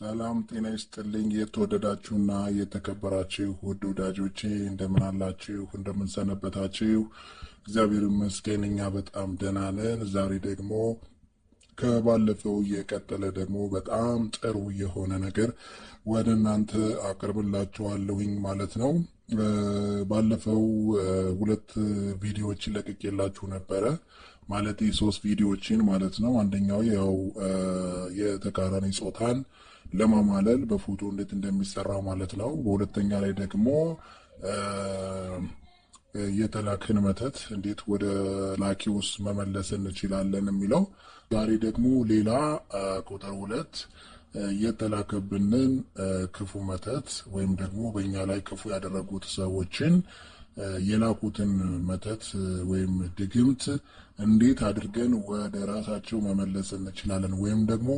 ሰላም ጤና ይስጥልኝ። የተወደዳችሁና የተከበራችሁ ውድ ወዳጆቼ እንደምን አላችሁ? እንደምን ሰነበታችሁ? እግዚአብሔር ይመስገን እኛ በጣም ደህና ነን። ዛሬ ደግሞ ከባለፈው የቀጠለ ደግሞ በጣም ጥሩ የሆነ ነገር ወደ እናንተ አቀርብላችኋለሁኝ ማለት ነው። ባለፈው ሁለት ቪዲዮዎችን ለቅቄላችሁ ነበረ። ማለት ሶስት ቪዲዮዎችን ማለት ነው። አንደኛው ያው የተቃራኒ ጾታን ለማማለል በፎቶ እንዴት እንደሚሰራ ማለት ነው። በሁለተኛ ላይ ደግሞ የተላከን መተት እንዴት ወደ ላኪውስ መመለስ እንችላለን የሚለው። ዛሬ ደግሞ ሌላ ቁጥር 2 የተላከብንን ክፉ መተት ወይም ደግሞ በእኛ ላይ ክፉ ያደረጉት ሰዎችን የላኩትን መተት ወይም ድግምት እንዴት አድርገን ወደ ራሳቸው መመለስ እንችላለን ወይም ደግሞ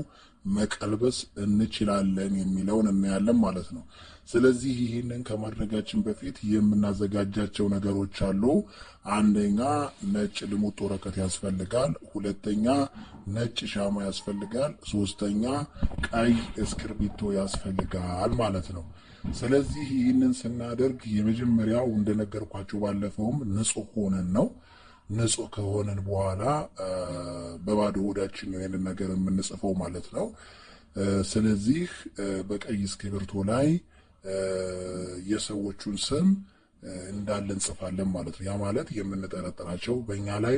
መቀልበስ እንችላለን የሚለውን እናያለን ማለት ነው። ስለዚህ ይህንን ከማድረጋችን በፊት የምናዘጋጃቸው ነገሮች አሉ። አንደኛ ነጭ ልሙጥ ወረቀት ያስፈልጋል። ሁለተኛ ነጭ ሻማ ያስፈልጋል። ሶስተኛ ቀይ እስክርቢቶ ያስፈልጋል ማለት ነው። ስለዚህ ይህንን ስናደርግ የመጀመሪያው እንደነገርኳችሁ ባለፈውም ንጹህ ሆነን ነው። ንጹህ ከሆነን በኋላ በባዶ ሆዳችን ነው ይህንን ነገር የምንጽፈው ማለት ነው። ስለዚህ በቀይ እስክሪብቶ ላይ የሰዎቹን ስም እንዳለ እንጽፋለን ማለት ነው። ያ ማለት የምንጠረጥራቸው በእኛ ላይ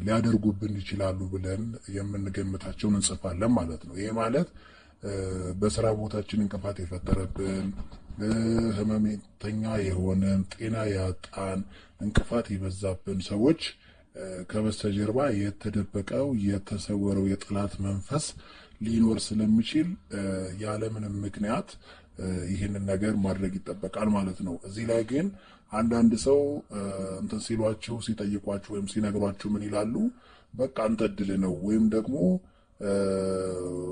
ሊያደርጉብን ይችላሉ ብለን የምንገምታቸውን እንጽፋለን ማለት ነው። ይሄ ማለት በስራ ቦታችን እንቅፋት የፈጠረብን፣ ህመምተኛ የሆነን፣ ጤና ያጣን፣ እንቅፋት የበዛብን ሰዎች ከበስተጀርባ የተደበቀው የተሰወረው የጠላት መንፈስ ሊኖር ስለሚችል ያለምንም ምክንያት ይህንን ነገር ማድረግ ይጠበቃል ማለት ነው። እዚህ ላይ ግን አንዳንድ ሰው እንትን ሲሏችሁ ሲጠይቋችሁ ወይም ሲነግሯችሁ ምን ይላሉ? በቃ አንተ እድል ነው ወይም ደግሞ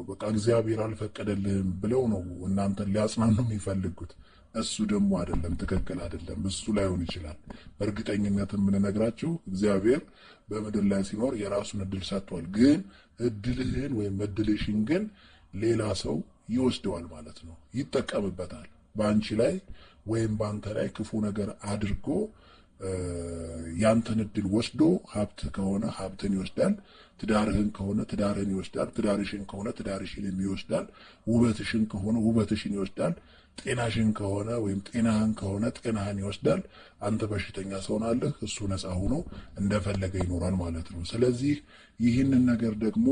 በቃ እግዚአብሔር አልፈቀደልህም ብለው ነው እናንተን ሊያጽናኑ የሚፈልጉት። እሱ ደግሞ አይደለም፣ ትክክል አይደለም። እሱ ላይሆን ይችላል። በእርግጠኝነት የምንነግራችሁ እግዚአብሔር በምድር ላይ ሲኖር የራሱን እድል ሰጥቷል። ግን እድልህን ወይም እድልሽን ግን ሌላ ሰው ይወስደዋል ማለት ነው፣ ይጠቀምበታል። በአንቺ ላይ ወይም በአንተ ላይ ክፉ ነገር አድርጎ ያንተን እድል ወስዶ ሀብት ከሆነ ሀብትን ይወስዳል፣ ትዳርህን ከሆነ ትዳርህን ይወስዳል፣ ትዳርሽን ከሆነ ትዳርሽን ይወስዳል፣ ውበትሽን ከሆነ ውበትሽን ይወስዳል፣ ጤናሽን ከሆነ ወይም ጤናህን ከሆነ ጤናህን ይወስዳል። አንተ በሽተኛ ሰውናለህ፣ እሱ ነፃ ሆኖ እንደፈለገ ይኖራል ማለት ነው። ስለዚህ ይህንን ነገር ደግሞ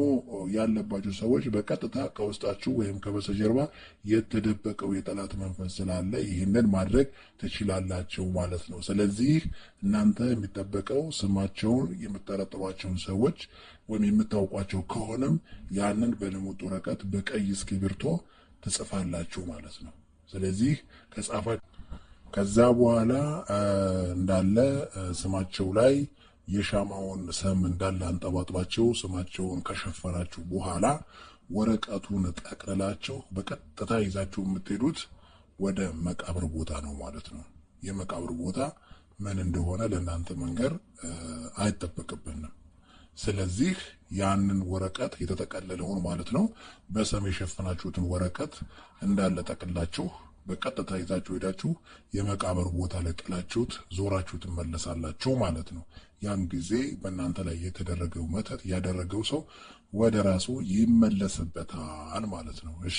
ያለባችሁ ሰዎች በቀጥታ ከውስጣችሁ ወይም ከበስተጀርባ የተደበቀው የጠላት መንፈስ ስላለ ይህንን ማድረግ ትችላላችሁ ማለት ነው። ስለዚህ እናንተ የሚጠበቀው ስማቸውን የምትጠረጥሯቸውን ሰዎች ወይም የምታውቋቸው ከሆነም ያንን በልሙጥ ወረቀት በቀይ እስክሪብቶ ትጽፋላችሁ ማለት ነው። ስለዚህ ከዛ በኋላ እንዳለ ስማቸው ላይ የሻማውን ሰም እንዳለ አንጠባጥባቸው ስማቸውን ከሸፈናችሁ በኋላ ወረቀቱን ጠቅልላችሁ በቀጥታ ይዛችሁ የምትሄዱት ወደ መቃብር ቦታ ነው ማለት ነው። የመቃብር ቦታ ምን እንደሆነ ለእናንተ መንገር አይጠበቅብንም። ስለዚህ ያንን ወረቀት የተጠቀለለውን ማለት ነው በሰም የሸፈናችሁትን ወረቀት እንዳለ ጠቅላችሁ በቀጥታ ይዛችሁ ሄዳችሁ የመቃብር ቦታ ላይ ጥላችሁት ዞራችሁ ትመለሳላችሁ ማለት ነው። ያን ጊዜ በእናንተ ላይ የተደረገው መተት ያደረገው ሰው ወደ ራሱ ይመለስበታል ማለት ነው። እሺ